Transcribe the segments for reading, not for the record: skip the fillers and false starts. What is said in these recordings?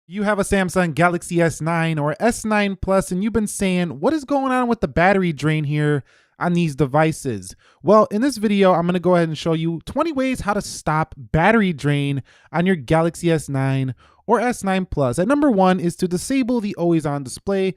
You have a Samsung Galaxy S9 or S9 Plus, and you've been saying, what is going on with the battery drain here on these devices? Well, in this video, I'm gonna go ahead and show you 20 ways how to stop battery drain on your Galaxy S9 or S9 Plus. And number one is to disable the always on display.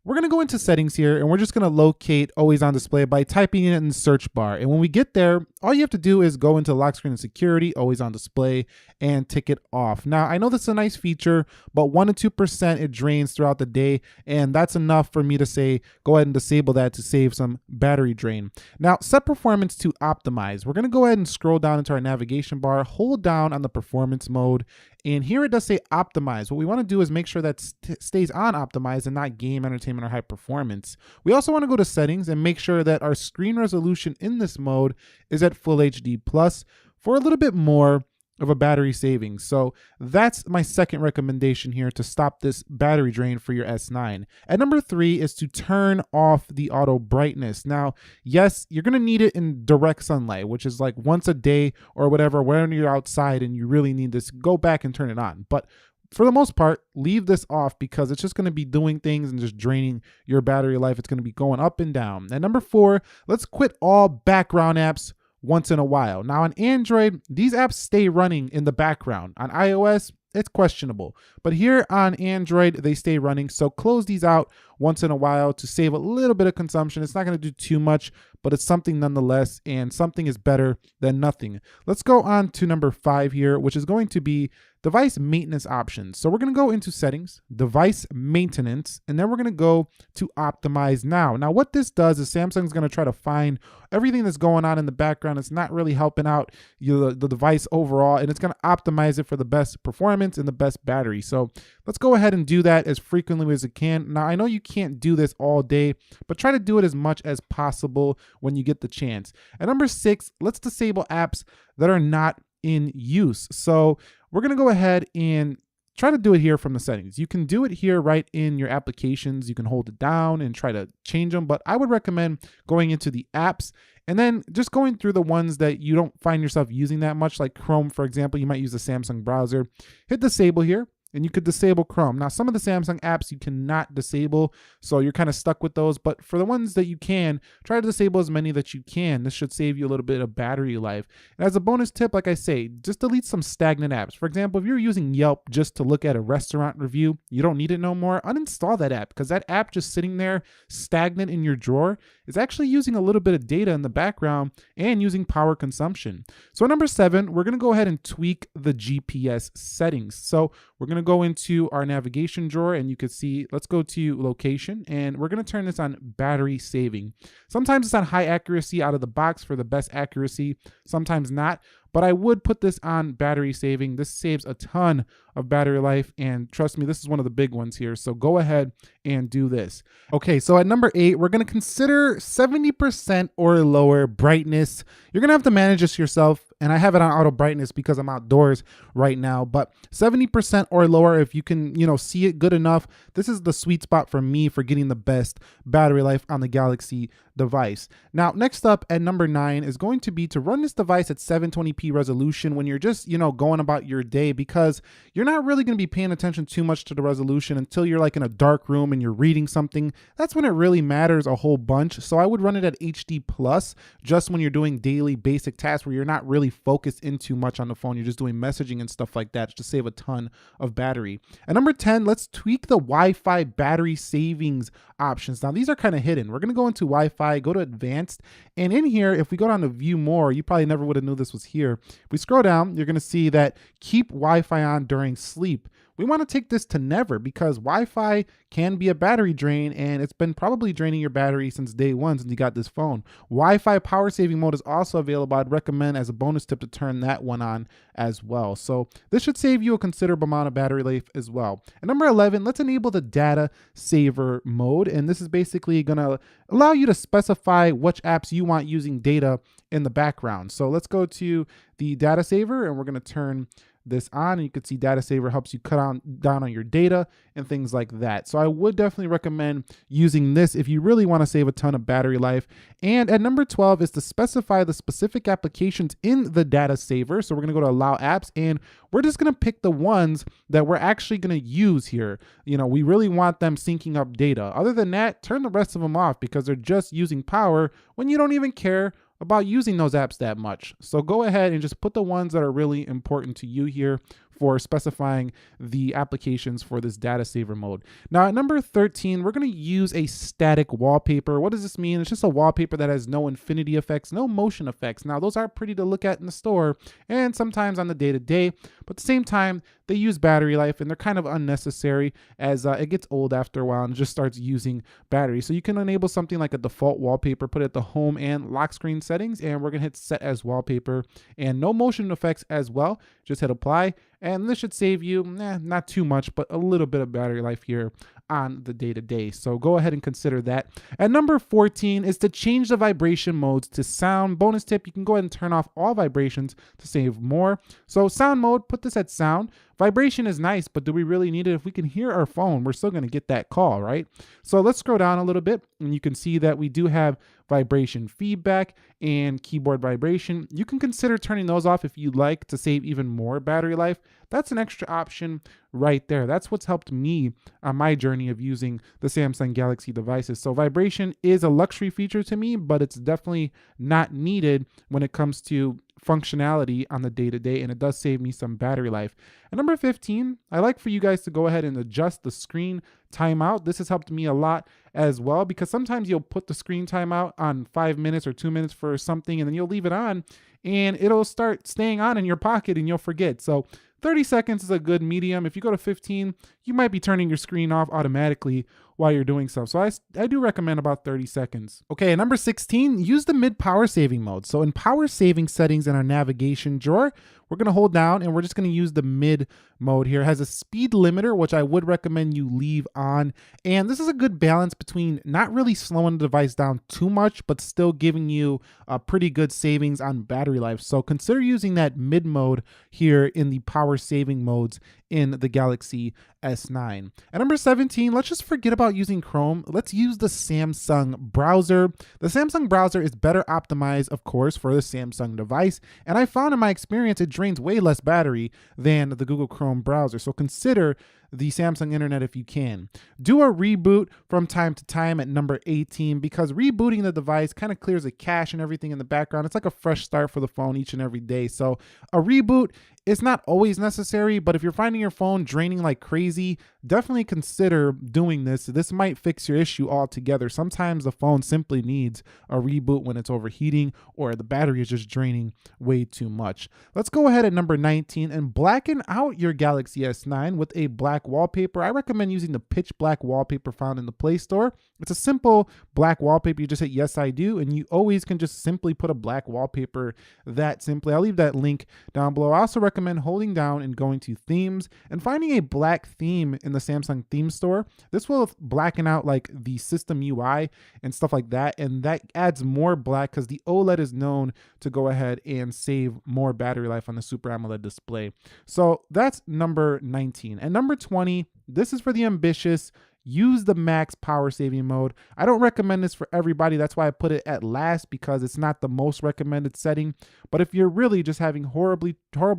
We're gonna go into settings here and we're just gonna locate always on display by typing it in the search bar. And when we get there, all you have to do is go into lock screen and security, always on display, and tick it off. Now, I know this is a nice feature, but 1 to 2% it drains throughout the day. And that's enough for me to say, go ahead and disable that to save some battery drain. Now, set performance to optimize. We're gonna go ahead and scroll down into our navigation bar, hold down on the performance mode, and here it does say optimize. What we want to do is make sure that stays on optimize and not game, entertainment, or high performance. We also want to go to settings and make sure that our screen resolution in this mode is at Full HD Plus for a little bit more of a battery savings. So that's my second recommendation here to stop this battery drain for your S9. And number three is to turn off the auto brightness. Now, yes, you're gonna need it in direct sunlight, which is like once a day or whatever, when you're outside and you really need this, go back and turn it on. But for the most part, leave this off because it's just going to be doing things and just draining your battery life. It's going to be going up and down. And number four, let's quit all background apps once in a while. Now on Android, these apps stay running in the background. On iOS, it's questionable. But here on Android, they stay running. So close these out once in a while to save a little bit of consumption. It's not going to do too much, but it's something nonetheless, and something is better than nothing. Let's go on to number five here, which is going to be device maintenance options. So we're going to go into settings, device maintenance, and then we're going to go to optimize now. Now what this does is Samsung's going to try to find everything that's going on in the background. It's not really helping out the device overall, and it's going to optimize it for the best performance and the best battery. So let's go ahead and do that as frequently as it can. Now I know you can't do this all day, but try to do it as much as possible when you get the chance. And number six, let's disable apps that are not in use. So we're going to go ahead and try to do it here from the settings. You can do it here right in your applications. You can hold it down and try to change them, but I would recommend going into the apps and then just going through the ones that you don't find yourself using that much, like Chrome, for example. You might use the Samsung browser. Hit disable here, and you could disable Chrome. Now, some of the Samsung apps you cannot disable, so you're kind of stuck with those. But for the ones that you can, try to disable as many that you can. This should save you a little bit of battery life. And as a bonus tip, like I say, just delete some stagnant apps. For example, if you're using Yelp just to look at a restaurant review, you don't need it no more, uninstall that app, because that app just sitting there stagnant in your drawer is actually using a little bit of data in the background and using power consumption. So number seven, we're gonna go ahead and tweak the GPS settings. So we're gonna go into our navigation drawer and you can see, let's go to location, and we're gonna turn this on battery saving. Sometimes it's on high accuracy out of the box for the best accuracy, sometimes not, but I would put this on battery saving. This saves a ton of battery life, and trust me, this is one of the big ones here. So go ahead and do this. Okay, so at number eight, we're gonna consider 70% or lower brightness. You're gonna have to manage this yourself, and I have it on auto brightness because I'm outdoors right now, but 70% or lower, if you can, see it good enough, this is the sweet spot for me for getting the best battery life on the Galaxy device. Now, next up at number 9 is going to be to run this device at 720p resolution when you're just, going about your day, because you're not really going to be paying attention too much to the resolution until you're like in a dark room and you're reading something. That's when it really matters a whole bunch. So I would run it at HD plus just when you're doing daily basic tasks where you're not really focused in too much on the phone. You're just doing messaging and stuff like that to save a ton of battery. At number 10, let's tweak the Wi-Fi battery savings options. Now these are kind of hidden. We're going to go into Wi-Fi, go to advanced, and in here, if we go down to view more, you probably never would have knew this was here. If we scroll down, you're going to see that keep Wi-Fi on during sleep. We want to take this to never, because Wi-Fi can be a battery drain, and it's been probably draining your battery since day one, since you got this phone. Wi-Fi power saving mode is also available. I'd recommend as a bonus tip to turn that one on as well. So this should save you a considerable amount of battery life as well. And number 11, let's enable the data saver mode. And this is basically going to allow you to specify which apps you want using data in the background. So let's go to the data saver, and we're going to turn this on, and you can see data saver helps you down on your data and things like that. So I would definitely recommend using this if you really want to save a ton of battery life. And at number 12 is to specify the specific applications in the data saver. So we're going to go to allow apps, and we're just going to pick the ones that we're actually going to use here. You know, we really want them syncing up data. Other than that, turn the rest of them off because they're just using power when you don't even care about using those apps that much. So go ahead and just put the ones that are really important to you here for specifying the applications for this data saver mode. Now at number 13, we're going to use a static wallpaper. What does this mean? It's just a wallpaper that has no infinity effects, no motion effects. Now those are pretty to look at in the store and sometimes on the day-to-day, but at the same time, they use battery life and they're kind of unnecessary as it gets old after a while and just starts using battery. So you can enable something like a default wallpaper, put it at the home and lock screen settings, and we're gonna hit set as wallpaper and no motion effects as well. Just hit apply, and this should save you not too much, but a little bit of battery life here on the day-to-day. So go ahead and consider that. At number 14 is to change the vibration modes to sound. Bonus tip, you can go ahead and turn off all vibrations to save more. So sound mode, put this at sound. Vibration is nice, but do we really need it? If we can hear our phone, we're still going to get that call, right? So let's scroll down a little bit, and you can see that we do have vibration feedback and keyboard vibration. You can consider turning those off if you'd like to save even more battery life. That's an extra option right there. That's what's helped me on my journey of using the Samsung Galaxy devices. So vibration is a luxury feature to me, but it's definitely not needed when it comes to functionality on the day-to-day, and it does save me some battery life. At number 15, I like for you guys to go ahead and adjust the screen timeout. This has helped me a lot as well, because sometimes you'll put the screen timeout on 5 minutes or 2 minutes for something, and then you'll leave it on and it'll start staying on in your pocket and you'll forget. So 30 seconds is a good medium. If you go to 15, you might be turning your screen off automatically while you're doing stuff. So I do recommend about 30 seconds. Okay, at number 16, use the mid power saving mode. So in power saving settings in our navigation drawer, we're gonna hold down and we're just gonna use the mid mode here. It has a speed limiter, which I would recommend you leave on. And this is a good balance between not really slowing the device down too much, but still giving you a pretty good savings on battery life. So consider using that mid mode here in the power saving modes in the Galaxy S9. At number 17, let's just forget about using Chrome. Let's use the Samsung browser. The Samsung browser is better optimized, of course, for the Samsung device. And I found in my experience, it drains way less battery than the Google Chrome browser. So consider the Samsung internet if you can. Do a reboot from time to time at number 18, because rebooting the device kind of clears the cache and everything in the background. It's like a fresh start for the phone each and every day. So a reboot is not always necessary, but if you're finding your phone draining like crazy, definitely consider doing this. This might fix your issue altogether. Sometimes the phone simply needs a reboot when it's overheating or the battery is just draining way too much. Let's go ahead at number 19 and blacken out your Galaxy S9 with a black wallpaper. I recommend using the pitch black wallpaper found in the Play Store. It's a simple black wallpaper. You just hit yes, I do, and you always can just simply put a black wallpaper that simply. I'll leave that link down below. I also recommend holding down and going to themes and finding a black theme in the Samsung theme store. This will blacken out like the system UI and stuff like that, and that adds more black because the OLED is known to go ahead and save more battery life on the Super AMOLED display. So that's number 19. And number 20, this is for the ambitious. Use the max power saving mode. I don't recommend this for everybody. That's why I put it at last, because it's not the most recommended setting. But if you're really just having horrible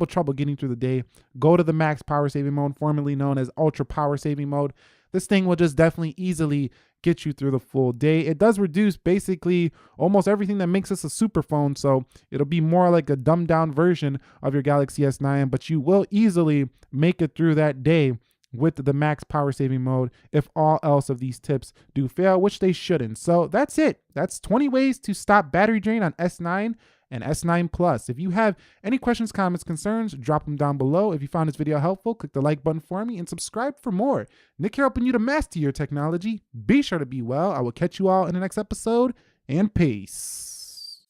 trouble getting through the day, go to the max power saving mode, formerly known as ultra power saving mode. This thing will just definitely easily get you through the full day. It does reduce basically almost everything that makes us a super phone. So it'll be more like a dumbed down version of your Galaxy S9, but you will easily make it through that day with the max power saving mode if all else of these tips do fail, which they shouldn't. So that's it. That's 20 ways to stop battery drain on S9 and S9 Plus. If you have any questions, comments, concerns, drop them down below. If you found this video helpful, click the like button for me and subscribe for more. Nick here, helping you to master your technology. Be sure to be well. I will catch you all in the next episode, and peace.